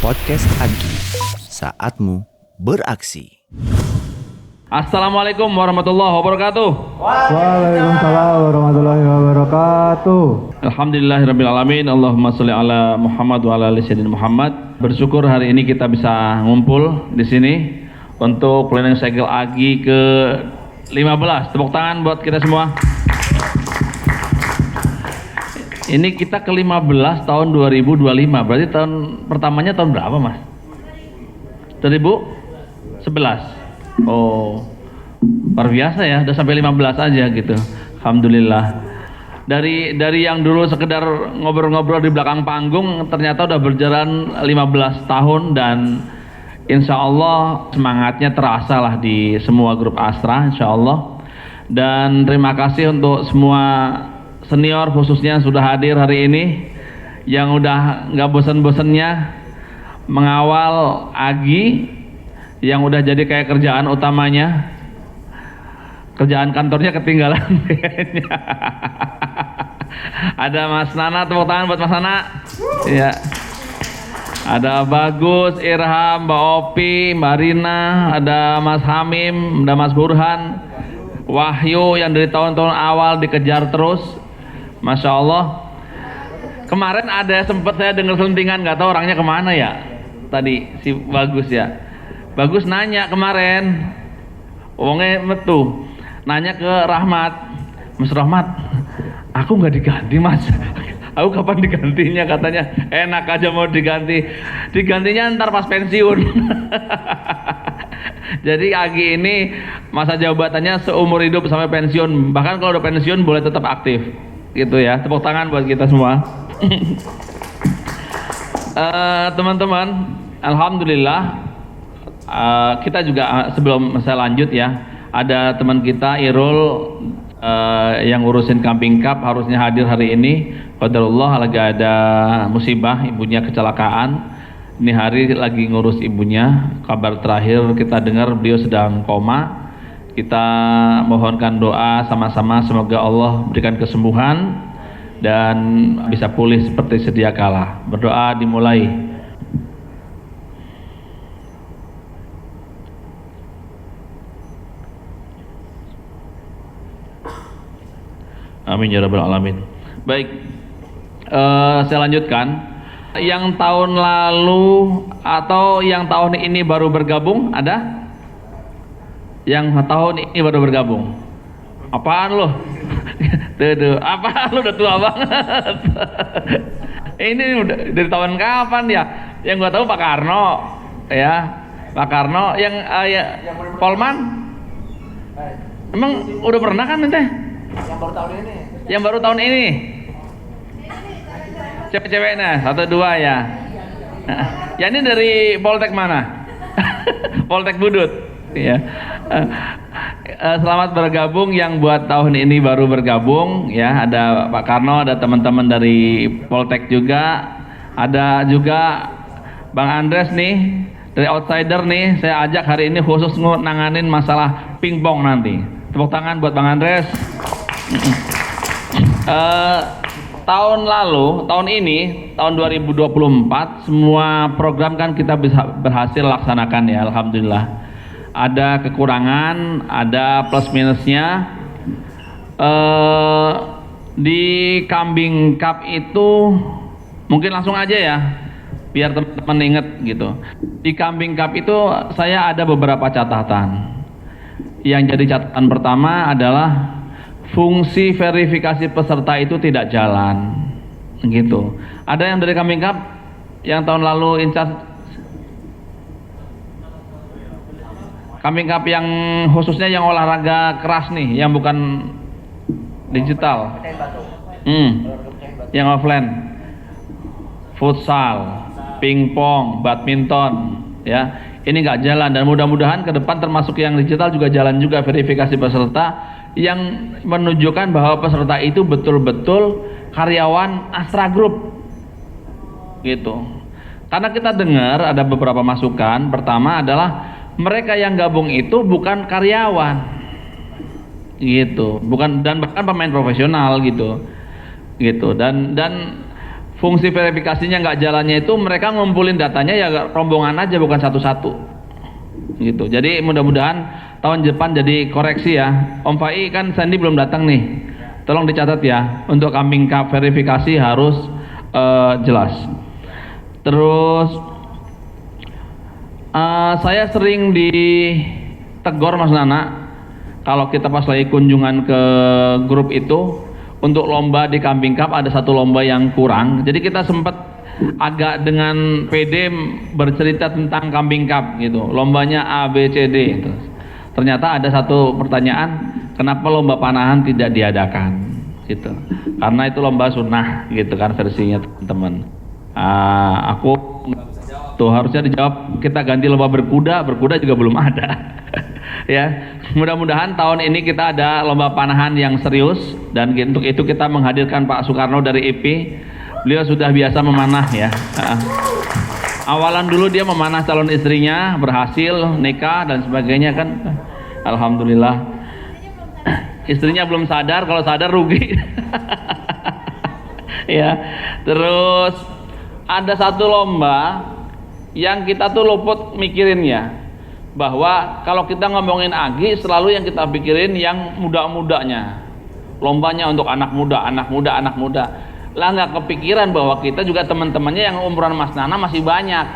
Podcast Agi, saatmu beraksi. Assalamualaikum warahmatullahi wabarakatuh. Waalaikumsalam warahmatullahi wabarakatuh. Alhamdulillahirrabbilalamin. Allahumma sholli ala Muhammad wa ala ali sayyidina Muhammad. Bersyukur hari ini kita bisa ngumpul di sini untuk Planning Cycle Agi ke 15. Tepuk tangan buat kita semua. Ini kita ke 15 tahun 2025. Berarti tahun pertamanya tahun berapa, Mas? 2011. Oh, luar biasa ya, udah sampai 15 aja gitu. Alhamdulillah. Dari yang dulu sekedar ngobrol-ngobrol di belakang panggung, ternyata udah berjalan 15 tahun dan insya Allah semangatnya terasa lah di semua grup Astra, insya Allah. Dan terima kasih untuk semua senior khususnya sudah hadir hari ini, yang udah nggak bosan-bosannya mengawal Agi, yang udah jadi kayak kerjaan utamanya. Kerjaan kantornya ketinggalan. Ada Mas Nana, tepuk tangan buat Mas Nana. Ya. Ada Bagus, Irham, Mbak Opi, Mbak Rina, ada Mas Hamim, ada Mas Burhan, Wahyu yang dari tahun-tahun awal dikejar terus. Masya Allah. Kemarin ada sempat saya dengar selentingan, nggak tahu orangnya kemana ya. Tadi si Bagus ya. Bagus nanya kemarin, wongnya metu, nanya ke Rahmat, Mas Rahmat, aku nggak diganti Mas. Aku kapan digantinya, katanya enak aja mau digantinya ntar pas pensiun. Jadi Agi ini masa jabatannya seumur hidup sampai pensiun, bahkan kalau udah pensiun boleh tetap aktif gitu ya. Tepuk tangan buat kita semua. Teman-teman, alhamdulillah kita juga sebelum saya lanjut ya, ada teman kita Irul yang ngurusin Camping Cup harusnya hadir hari ini. Qadarullah lagi ada musibah, ibunya kecelakaan. Ini hari lagi ngurus ibunya. Kabar terakhir kita dengar beliau sedang koma. Kita mohonkan doa sama-sama, semoga Allah berikan kesembuhan dan bisa pulih seperti sedia kala. Berdoa dimulai. Amin ya rabbal alamin. Baik, saya lanjutkan. Yang tahun lalu atau yang tahun ini baru bergabung ada? Yang tahun ini baru bergabung. Apaan lo? Tuh, apaan lo udah tua banget? Ini udah dari tahun kapan ya? Yang gua tahu Pak Karno, ya Pak Karno. Yang Polman, emang udah pernah kan ente? Yang baru tahun ini. Yang baru tahun ini. Cewek-ceweknya 1, 2 ya. Ya ini dari Poltek mana? Poltek Budut. Ya. Selamat bergabung yang buat tahun ini baru bergabung ya. Ada Pak Karno, ada teman-teman dari Poltek juga. Ada juga Bang Andres nih dari Outsider nih. Saya ajak hari ini khusus nanganin masalah pingpong nanti. Tepuk tangan buat Bang Andres. Tahun lalu, tahun ini, tahun 2024, semua program kan kita bisa berhasil laksanakan ya, alhamdulillah. Ada kekurangan, ada plus minusnya. Di Kambing Cup itu mungkin langsung aja ya, biar teman-teman inget gitu. Di Kambing Cup itu saya ada beberapa catatan. Yang jadi catatan pertama adalah fungsi verifikasi peserta itu tidak jalan, gitu. Ada yang dari Kambing Cup yang tahun lalu incas Kambing Cup yang khususnya yang olahraga keras nih, yang bukan digital, yang offline, futsal, pingpong, badminton, ya. Ini nggak jalan dan mudah-mudahan ke depan termasuk yang digital juga jalan juga verifikasi peserta, yang menunjukkan bahwa peserta itu betul-betul karyawan Astra Group gitu. Karena kita dengar ada beberapa masukan. Pertama adalah mereka yang gabung itu bukan karyawan gitu, bukan, dan bahkan pemain profesional gitu dan fungsi verifikasinya nggak jalannya itu mereka ngumpulin datanya ya rombongan aja, bukan satu-satu gitu. Jadi mudah-mudahan tahun depan jadi koreksi ya. Om Fai kan Sandy belum datang nih, tolong dicatat ya, untuk Kambing Cup verifikasi harus jelas. Terus saya sering ditegur Mas Nana kalau kita pas lagi kunjungan ke grup itu, untuk lomba di Kambing Cup ada satu lomba yang kurang. Jadi kita sempat agak dengan PD bercerita tentang Kambing Cup gitu, lombanya A, B, C, D gitu. Ternyata ada satu pertanyaan, kenapa lomba panahan tidak diadakan gitu, karena itu lomba sunnah gitu kan versinya teman-teman. Aku tuh harusnya dijawab, kita ganti lomba berkuda juga belum ada. Ya, mudah-mudahan tahun ini kita ada lomba panahan yang serius, dan untuk itu kita menghadirkan Pak Soekarno dari IP. Beliau sudah biasa memanah ya. Awalan dulu dia memanah calon istrinya, berhasil nikah dan sebagainya kan, alhamdulillah. Istrinya belum sadar, kalau sadar rugi. Ya, terus ada satu lomba yang kita tuh luput mikirinnya, bahwa kalau kita ngomongin Agi selalu yang kita pikirin yang muda-mudanya, lombanya untuk anak muda. Lah nggak kepikiran bahwa kita juga teman-temannya yang umuran Mas Nana masih banyak,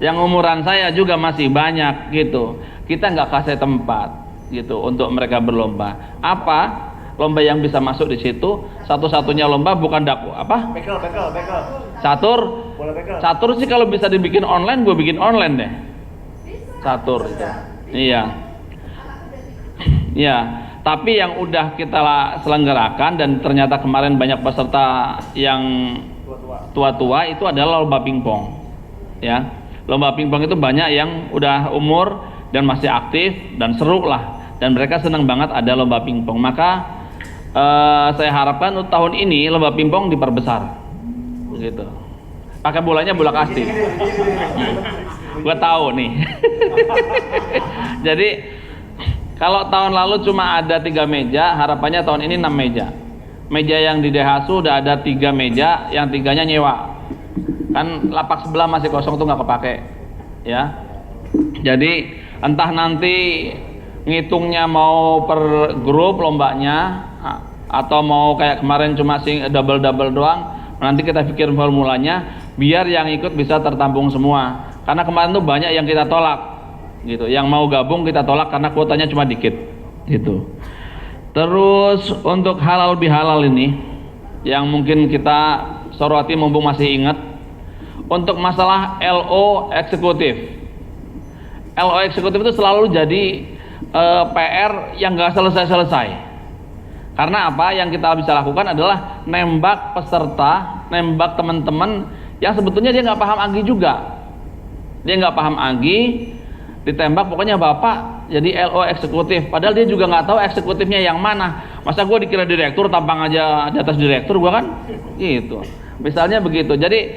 yang umuran saya juga masih banyak gitu. Kita nggak kasih tempat gitu untuk mereka berlomba. Apa lomba yang bisa masuk di situ? Satu-satunya lomba bukan Bekel. catur sih kalau bisa dibikin online, gue bikin online deh. Catur itu. Iya. Tapi yang udah kita selenggarakan dan ternyata kemarin banyak peserta yang tua-tua itu adalah lomba pingpong. Ya. Lomba pingpong itu banyak yang udah umur dan masih aktif dan seru lah, dan mereka senang banget ada lomba pingpong. Maka saya harapkan untuk tahun ini lomba pingpong diperbesar. Gitu. Pakai bolanya bola kasti. Gue tahu nih. Jadi kalau tahun lalu cuma ada 3 meja, harapannya tahun ini 6 meja. Meja yang di Daihatsu udah ada 3 meja, yang 3-nya nyewa. Kan lapak sebelah masih kosong tuh nggak kepake, ya. Jadi entah nanti ngitungnya mau per grup lombanya, atau mau kayak kemarin cuma double doang. Nanti kita pikir formulanya biar yang ikut bisa tertampung semua. Karena kemarin tuh banyak yang kita tolak. Gitu, yang mau gabung kita tolak karena kuotanya cuma dikit gitu. Terus untuk halal bihalal ini yang mungkin kita soroti mumpung masih ingat, untuk masalah LO eksekutif itu selalu jadi PR yang nggak selesai. Karena apa yang kita bisa lakukan adalah nembak peserta, nembak teman-teman yang sebetulnya dia nggak paham Agi juga, ditembak pokoknya bapak jadi LO eksekutif, padahal dia juga nggak tahu eksekutifnya yang mana. Masa gue dikira direktur, tampang aja di atas direktur gue kan gitu, misalnya begitu. Jadi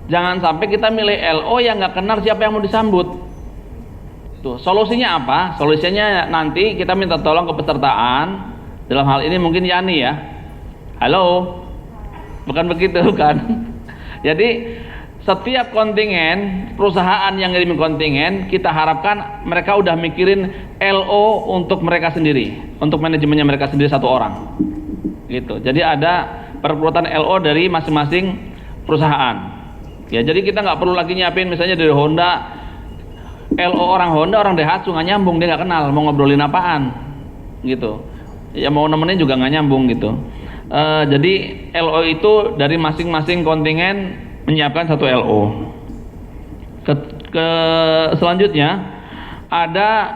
jangan sampai kita milih LO yang nggak kenal siapa yang mau disambut. Tuh solusinya apa? Solusinya nanti kita minta tolong ke pesertaan, dalam hal ini mungkin Yani ya. Halo, bukan begitu kan? Jadi setiap kontingen, perusahaan yang ngirim kontingen, kita harapkan mereka udah mikirin LO untuk mereka sendiri, untuk manajemennya mereka sendiri satu orang gitu. Jadi ada perekrutan LO dari masing-masing perusahaan ya. Jadi kita nggak perlu lagi nyiapin misalnya dari Honda, LO orang Honda, orang Daihatsu, nggak nyambung, dia nggak kenal mau ngobrolin apaan gitu ya, mau nemenin juga nggak nyambung gitu. Jadi LO itu dari masing-masing kontingen menyiapkan satu LO. Selanjutnya ada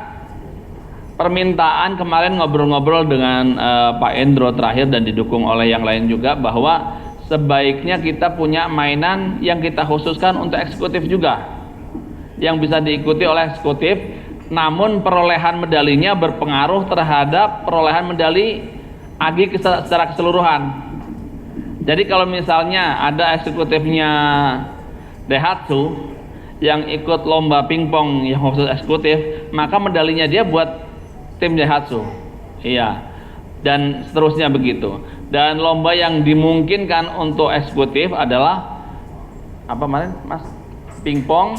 permintaan kemarin ngobrol-ngobrol dengan Pak Endro terakhir dan didukung oleh yang lain juga, bahwa sebaiknya kita punya mainan yang kita khususkan untuk eksekutif juga, yang bisa diikuti oleh eksekutif, namun perolehan medalinya berpengaruh terhadap perolehan medali Agi secara keseluruhan. Jadi kalau misalnya ada eksekutifnya Daihatsu yang ikut lomba pingpong yang khusus eksekutif, maka medalinya dia buat tim Daihatsu. Iya. dan seterusnya begitu. Dan lomba yang dimungkinkan untuk eksekutif adalah apa kemarin Mas? Pingpong,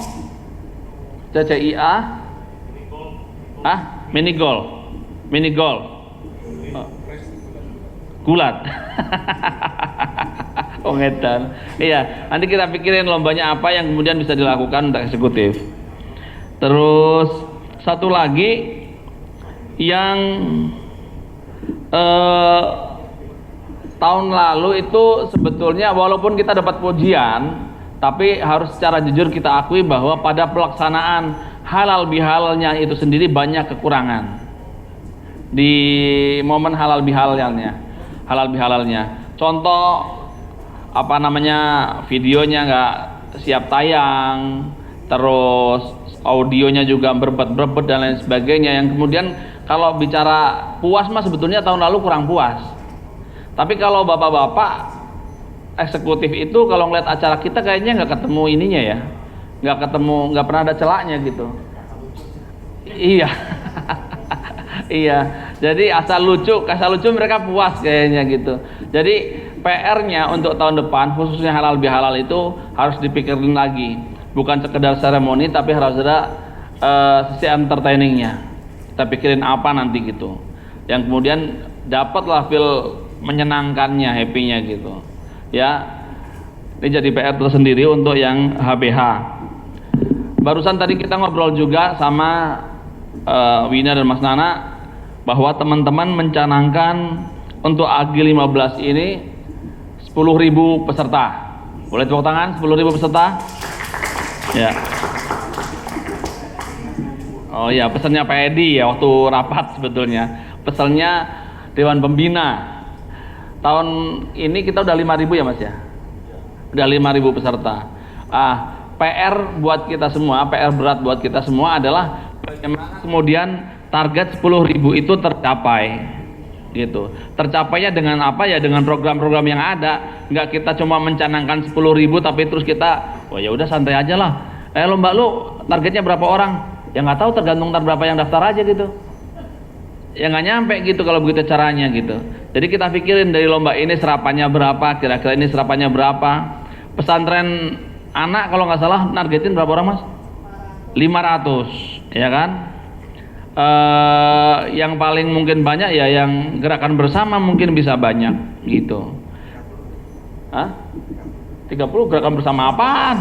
CCIA, mini golf, gulat. Oh ngedan. Iya, nanti kita pikirin lombanya apa yang kemudian bisa dilakukan untuk eksekutif. Terus satu lagi yang tahun lalu itu sebetulnya walaupun kita dapat pujian, tapi harus secara jujur kita akui bahwa pada pelaksanaan halal bihalalnya itu sendiri banyak kekurangan di momen halal bihalalnya. Contoh apa namanya, videonya nggak siap tayang, terus audionya juga berbet dan lain sebagainya, yang kemudian kalau bicara puas mah sebetulnya tahun lalu kurang puas. Tapi kalau bapak-bapak eksekutif itu kalau ngeliat acara kita kayaknya nggak ketemu ininya ya, nggak pernah ada celaknya gitu. Iya. Iya, jadi asal lucu mereka puas kayaknya gitu. Jadi PR-nya untuk tahun depan khususnya halal bihalal itu harus dipikirin lagi, bukan sekedar seremoni tapi harus ada sisi entertainingnya. Kita pikirin apa nanti gitu, yang kemudian dapatlah feel menyenangkannya, happy-nya gitu ya. Ini jadi PR tersendiri untuk yang HBH. Barusan tadi kita ngobrol juga sama Wina dan Mas Nana bahwa teman-teman mencanangkan untuk AGI 15 ini 10.000 peserta. Boleh tepuk tangan 10.000 peserta? Ya. Oh iya, pesannya Pak Edi ya waktu rapat sebetulnya. Pesannya Dewan Pembina. Tahun ini kita udah 5.000 ya Mas ya? Udah 5.000 peserta. PR buat kita semua, PR berat buat kita semua adalah bagaimana kemudian target 10.000 itu tercapai gitu. Tercapainya dengan apa ya? Dengan program-program yang ada. Nggak kita cuma mencanangkan 10.000 tapi terus kita, oh ya udah santai aja lah. Lomba lu targetnya berapa orang? Ya nggak tahu, tergantung berapa yang daftar aja gitu. Ya nggak nyampe gitu kalau begitu caranya gitu. Jadi kita pikirin dari lomba ini serapannya berapa, kira-kira ini serapannya berapa. Pesantren anak kalau nggak salah nargetin berapa orang Mas? 500 ya kan. Yang paling mungkin banyak ya yang gerakan bersama mungkin bisa banyak gitu. 30 gerakan bersama apaan?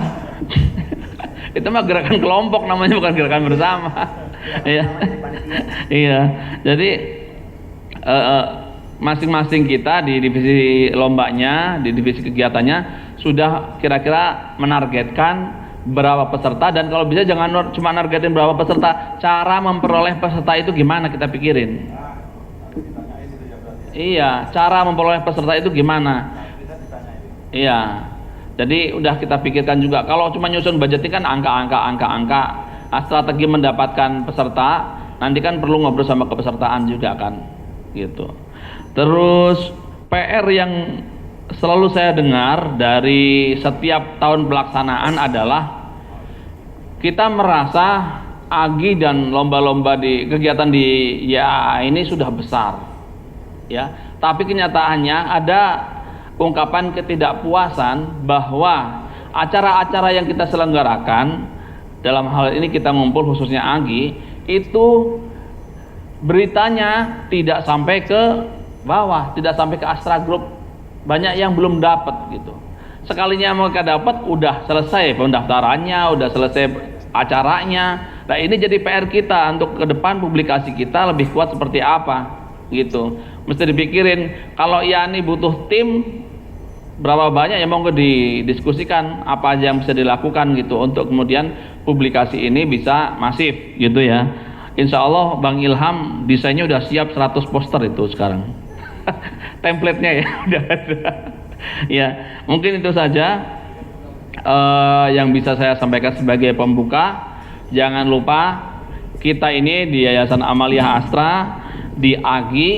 Itu mah gerakan kelompok namanya, bukan gerakan bersama. Iya. Iya. Jadi masing-masing kita di divisi lombanya, di divisi kegiatannya sudah kira-kira menargetkan berapa peserta, dan kalau bisa jangan cuma nargetin berapa peserta, cara memperoleh peserta itu gimana kita pikirin. Iya, cara memperoleh peserta itu gimana. Iya. Jadi udah kita pikirkan juga. Kalau cuma nyusun budgeting kan angka. Strategi mendapatkan peserta nanti kan perlu ngobrol sama kepesertaan juga kan, gitu. Terus PR yang selalu saya dengar dari setiap tahun pelaksanaan adalah kita merasa AGI dan lomba-lomba di kegiatan di YAA ini sudah besar, ya. Tapi kenyataannya ada ungkapan ketidakpuasan bahwa acara-acara yang kita selenggarakan, dalam hal ini kita ngumpul khususnya AGI, itu beritanya tidak sampai ke bawah, tidak sampai ke Astra Group. Banyak yang belum dapat gitu. Sekalinya mereka dapat, udah selesai pendaftarannya, udah selesai acaranya. Nah ini jadi PR kita untuk ke depan publikasi kita lebih kuat seperti apa gitu. Mesti dipikirin, kalau Yani butuh tim berapa banyak ya, mau didiskusikan apa aja yang bisa dilakukan gitu untuk kemudian publikasi ini bisa masif gitu ya. Insya Allah Bang Ilham desainnya udah siap 100 poster itu sekarang. Template-nya ya udah ada. Ya, mungkin itu saja yang bisa saya sampaikan sebagai pembuka. Jangan lupa kita ini di Yayasan Amaliyah Astra, di AGI,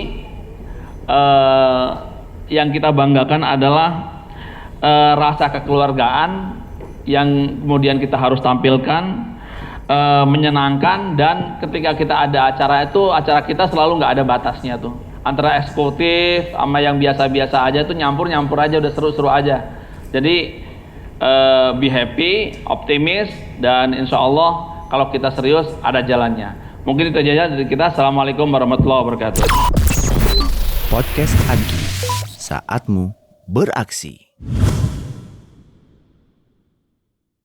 yang kita banggakan adalah rasa kekeluargaan yang kemudian kita harus tampilkan, menyenangkan, dan ketika kita ada acara itu, acara kita selalu nggak ada batasnya tuh. antara eksekutif sama yang biasa-biasa aja tuh nyampur aja, udah seru-seru aja. Jadi be happy, optimis, dan insya Allah kalau kita serius ada jalannya. Mungkin itu aja dari kita. Assalamualaikum warahmatullahi wabarakatuh. Podcast Agi, saatmu beraksi.